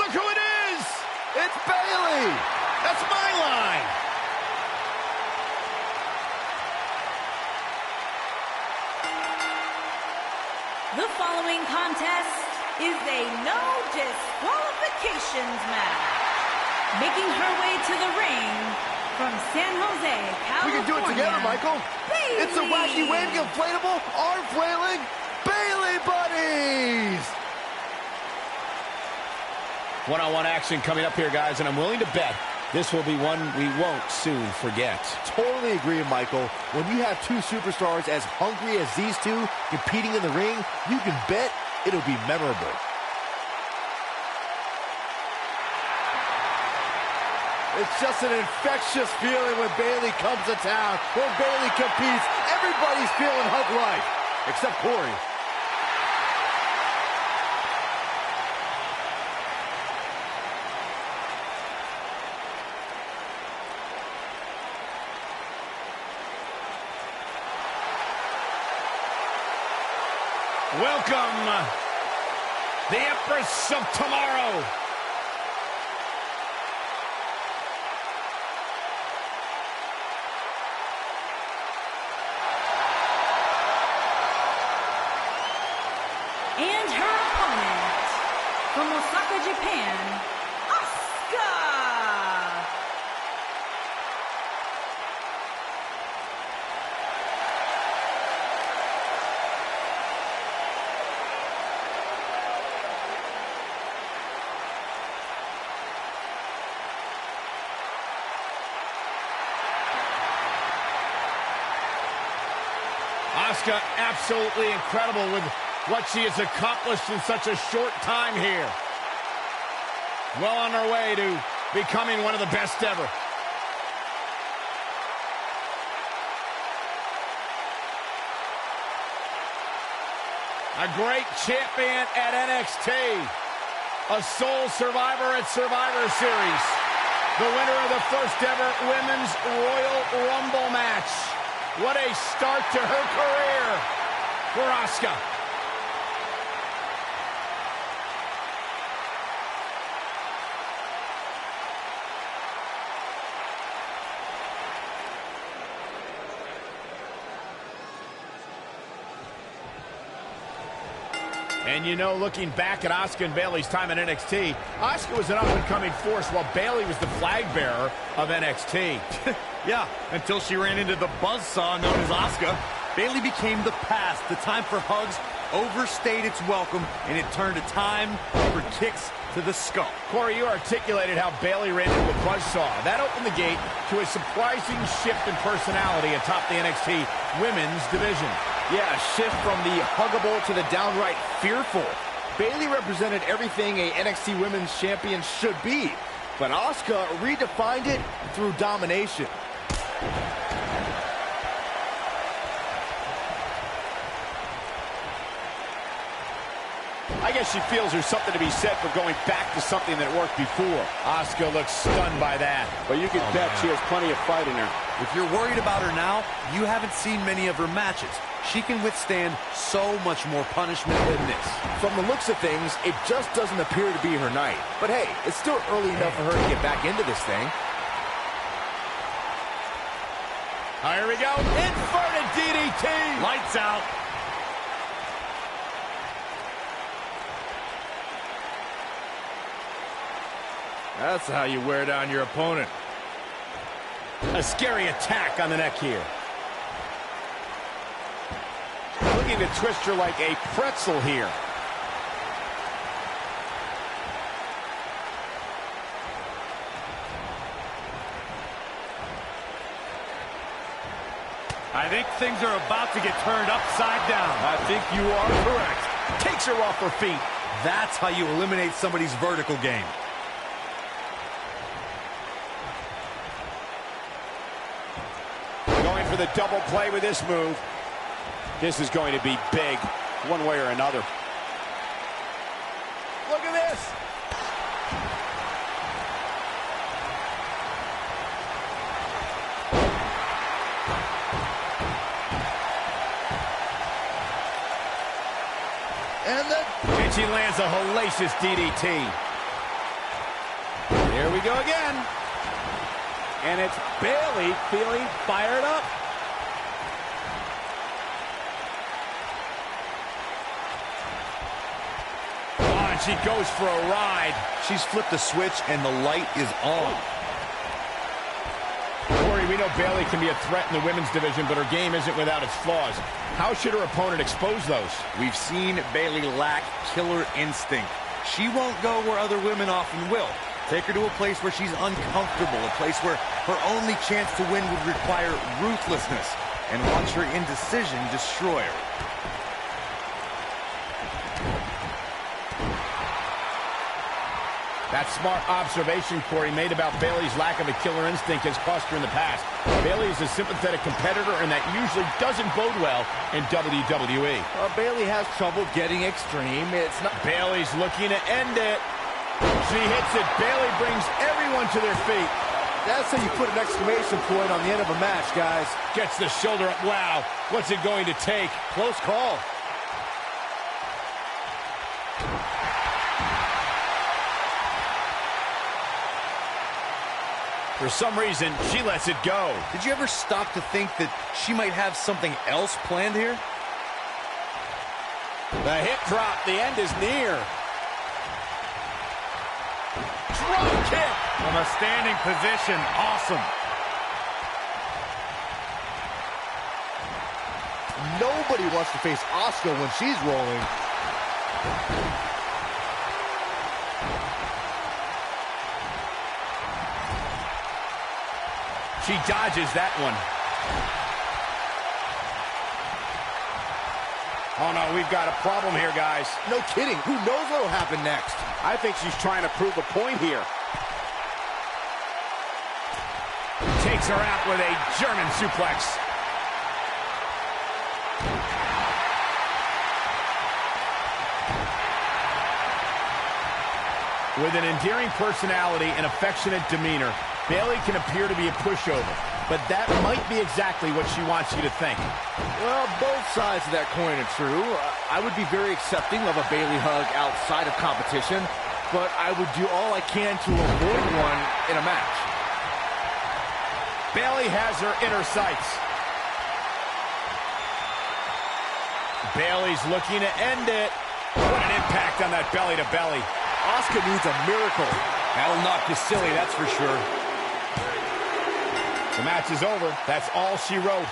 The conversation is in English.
Look who it is! It's Bayley! That's my line! The following contest is a no disqualifications match. Making her way to the ring from San Jose, California. We can do it together, Michael. Bayley. It's a wacky wave inflatable, arm flailing, Bayley buddies! One-on-one action coming up here, guys, and I'm willing to bet this will be one we won't soon forget. Totally agree, Michael. When you have two superstars as hungry as these two competing in the ring, you can bet it'll be memorable. It's just an infectious feeling when Bayley comes to town. When Bayley competes, everybody's feeling Hug Life, except Corey. Welcome, the Empress of Tomorrow. And her opponent from Osaka, Japan, Asuka. Asuka absolutely incredible with what she has accomplished in such a short time here. Well on her way to becoming one of the best ever. A great champion at NXT. A sole survivor at Survivor Series. The winner of the first ever Women's Royal Rumble match. What a start to her career for Asuka. And you know, looking back at Asuka and Bayley's time at NXT, Asuka was an up-and-coming force while Bayley was the flag bearer of NXT. Yeah, until she ran into the buzzsaw known as Asuka. Bayley became the past. The time for hugs overstayed its welcome, and it turned to time for kicks to the skull. Corey, you articulated how Bayley ran into the buzzsaw. That opened the gate to a surprising shift in personality atop the NXT women's division. Yeah, a shift from the huggable to the downright fearful. Bayley represented everything a NXT Women's Champion should be, but Asuka redefined it through domination. I guess she feels there's something to be said for going back to something that worked before. Asuka looks stunned by that. But you can bet she has plenty of fight in her. If you're worried about her now, you haven't seen many of her matches. She can withstand so much more punishment than this. From the looks of things, it just doesn't appear to be her night. But hey, it's still early enough for her to get back into this thing. Here we go. Inverted DDT. Lights out. That's how you wear down your opponent. A scary attack on the neck here. Looking to twist her like a pretzel here. I think things are about to get turned upside down. I think you are correct. Takes her off her feet. That's how you eliminate somebody's vertical game. Going for the double play with this move. This is going to be big, one way or another. Look at this. And she lands a hellacious DDT. Here we go again. And it's Bayley feeling fired up. Oh, and she goes for a ride. She's flipped the switch, and the light is on. Corey, we know Bayley can be a threat in the women's division, but her game isn't without its flaws. How should her opponent expose those? We've seen Bayley lack killer instinct. She won't go where other women often will. Take her to a place where she's uncomfortable, a place where her only chance to win would require ruthlessness, and watch her indecision destroy her. That smart observation Corey made about Bayley's lack of a killer instinct has cost her in the past. Bayley is a sympathetic competitor, and that usually doesn't bode well in WWE. Bayley has trouble getting extreme. It's not. Bayley's looking to end it. She hits it. Bayley brings everyone to their feet. That's how you put an exclamation point on the end of a match, guys. Gets the shoulder up. Wow. What's it going to take? Close call. For some reason, she lets it go. Did you ever stop to think that she might have something else planned here? The hip drop. The end is near. Drop kick. From a standing position. Awesome. Nobody wants to face Asuka when she's rolling. She dodges that one. Oh, no, we've got a problem here, guys. No kidding. Who knows what will happen next? I think she's trying to prove a point here. Takes her out with a German suplex. With an endearing personality and affectionate demeanor, Bayley can appear to be a pushover, but that might be exactly what she wants you to think. Well, both sides of that coin are true. I would be very accepting of a Bayley hug outside of competition, but I would do all I can to avoid one in a match. Bayley has her inner sights. Bayley's looking to end it. What an impact on that belly-to-belly. Asuka needs a miracle. That'll knock you silly, that's for sure. The match is over. That's all she wrote.